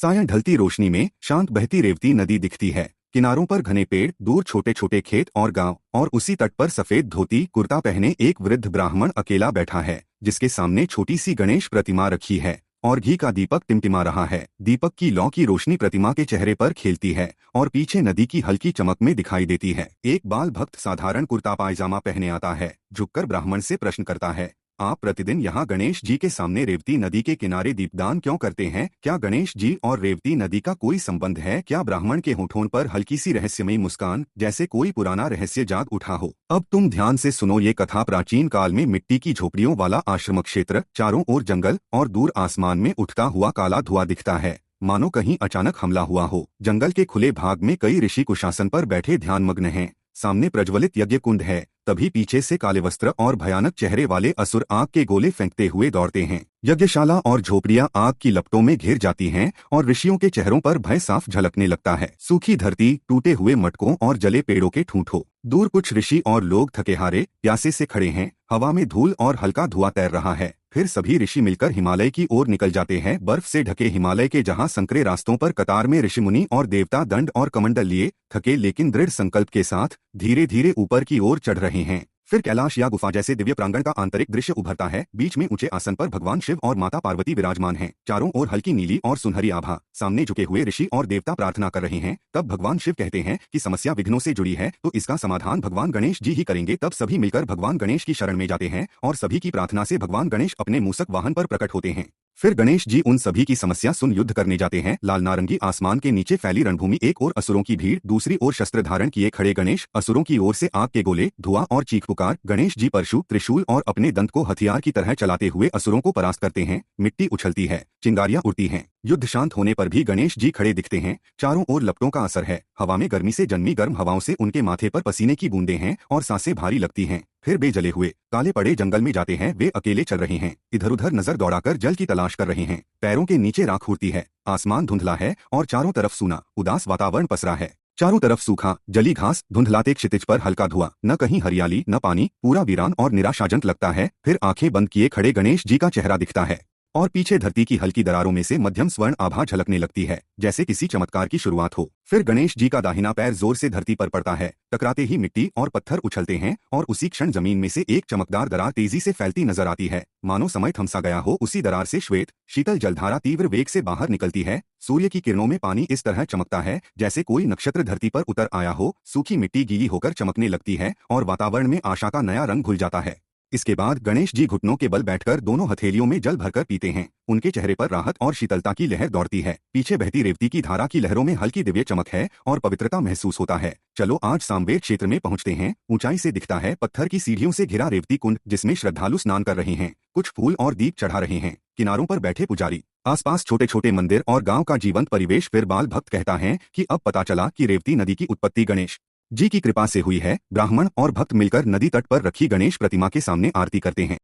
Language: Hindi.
सायं ढलती रोशनी में शांत बहती रेवती नदी दिखती है। किनारों पर घने पेड़, दूर छोटे छोटे खेत और गांव, और उसी तट पर सफेद धोती कुर्ता पहने एक वृद्ध ब्राह्मण अकेला बैठा है, जिसके सामने छोटी सी गणेश प्रतिमा रखी है और घी का दीपक टिमटिमा रहा है। दीपक की लौ की रोशनी प्रतिमा के चेहरे पर खेलती है और पीछे नदी की हल्की चमक में दिखाई देती है। एक बाल भक्त साधारण कुर्ता पायजामा पहने आता है, झुककर ब्राह्मण से प्रश्न करता है, आप प्रतिदिन यहाँ गणेश जी के सामने रेवती नदी के किनारे दीपदान क्यों करते हैं? क्या गणेश जी और रेवती नदी का कोई संबंध है क्या? ब्राह्मण के होठों पर हल्की सी रहस्यमयी मुस्कान, जैसे कोई पुराना रहस्य जाग उठा हो। अब तुम ध्यान से सुनो, ये कथा प्राचीन काल में मिट्टी की झोपड़ियों वाला आश्रम क्षेत्र, चारों ओर जंगल और दूर आसमान में उठता हुआ काला धुआं दिखता है, मानो कहीं अचानक हमला हुआ हो। जंगल के खुले भाग में कई ऋषि कुशासन पर बैठे ध्यानमग्न हैं। सामने प्रज्वलित यज्ञ कुंड है, तभी पीछे से काले वस्त्र और भयानक चेहरे वाले असुर आग के गोले फेंकते हुए दौड़ते हैं। यज्ञशाला और झोपड़ियां आग की लपटों में घिर जाती हैं और ऋषियों के चेहरों पर भय साफ झलकने लगता है। सूखी धरती, टूटे हुए मटकों और जले पेड़ों के ठूंठों। दूर कुछ ऋषि और लोग थकेहारे प्यासे से खड़े हैं। हवा में धूल और हल्का धुआं तैर रहा है। फिर सभी ऋषि मिलकर हिमालय की ओर निकल जाते हैं। बर्फ से ढके हिमालय के जहां संकरे रास्तों पर कतार में ऋषिमुनि और देवता दंड और कमंडल लिए, थके लेकिन दृढ़ संकल्प के साथ धीरे धीरे ऊपर की ओर चढ़ रहे हैं। फिर कैलाश या गुफा जैसे दिव्य प्रांगण का आंतरिक दृश्य उभरता है। बीच में ऊंचे आसन पर भगवान शिव और माता पार्वती विराजमान हैं। चारों ओर हल्की नीली और सुनहरी आभा। सामने झुके हुए ऋषि और देवता प्रार्थना कर रहे हैं। तब भगवान शिव कहते हैं कि समस्या विघ्नों से जुड़ी है, तो इसका समाधान भगवान गणेश जी ही करेंगे। तब सभी मिलकर भगवान गणेश की शरण में जाते हैं और सभी की प्रार्थना से भगवान गणेश अपने मूसक वाहन पर प्रकट होते हैं। फिर गणेश जी उन सभी की समस्या सुन युद्ध करने जाते हैं। लाल नारंगी आसमान के नीचे फैली रणभूमि, एक ओर असुरों की भीड़, दूसरी ओर शस्त्र धारण किए खड़े गणेश। असुरों की ओर से आग के गोले, धुआं और चीख पुकार। गणेश जी परशु, त्रिशूल और अपने दंत को हथियार की तरह चलाते हुए असुरों को परास्त करते हैं। मिट्टी उछलती है, चिंगारियां उड़ती हैं। युद्ध शांत होने पर भी गणेश जी खड़े दिखते हैं। चारों ओर लपटों का असर है। हवा में गर्मी से जन्मी गर्म हवाओं से उनके माथे पर पसीने की बूंदें हैं और सांसें भारी लगती हैं। फिर वे जले हुए काले पड़े जंगल में जाते हैं। वे अकेले चल रहे हैं, इधर उधर नजर दौड़ाकर जल की तलाश कर रहे हैं। पैरों के नीचे राख उड़ती है। आसमान धुंधला है और चारों तरफ सूना उदास वातावरण पसरा है। चारों तरफ सूखा जली घास, धुंधलाते क्षितिज पर हल्का धुआं। न कहीं हरियाली न पानी, पूरा वीरान और निराशाजनक लगता है। फिर आंखें बंद किए खड़े गणेश जी का चेहरा दिखता है और पीछे धरती की हल्की दरारों में से मध्यम स्वर्ण आभा झलकने लगती है, जैसे किसी चमत्कार की शुरुआत हो। फिर गणेश जी का दाहिना पैर जोर से धरती पर पड़ता है। टकराते ही मिट्टी और पत्थर उछलते हैं और उसी क्षण जमीन में से एक चमकदार दरार तेजी से फैलती नजर आती है, मानो समय थमसा गया हो। उसी दरार से श्वेत शीतल जलधारा तीव्र वेग से बाहर निकलती है। सूर्य की किरणों में पानी इस तरह चमकता है जैसे कोई नक्षत्र धरती पर उतर आया हो। सूखी मिट्टी गीली होकर चमकने लगती है और वातावरण में आशा का नया रंग घुल जाता है। इसके बाद गणेश जी घुटनों के बल बैठकर दोनों हथेलियों में जल भरकर पीते हैं। उनके चेहरे पर राहत और शीतलता की लहर दौड़ती है। पीछे बहती रेवती की धारा की लहरों में हल्की दिव्य चमक है और पवित्रता महसूस होता है। चलो आज सामवेर क्षेत्र में पहुंचते हैं। ऊंचाई से दिखता है पत्थर की सीढ़ियों से घिरा रेवती कुंड, जिसमें श्रद्धालु स्नान कर रहे हैं। कुछ फूल और दीप चढ़ा रहे हैं। किनारों पर बैठे पुजारी, आसपास छोटे छोटे मंदिर और गांव का जीवंत परिवेश। फिर बाल भक्त कहता है कि अब पता चला कि रेवती नदी की उत्पत्ति गणेश जी की कृपा से हुई है। ब्राह्मण और भक्त मिलकर नदी तट पर रखी गणेश प्रतिमा के सामने आरती करते हैं।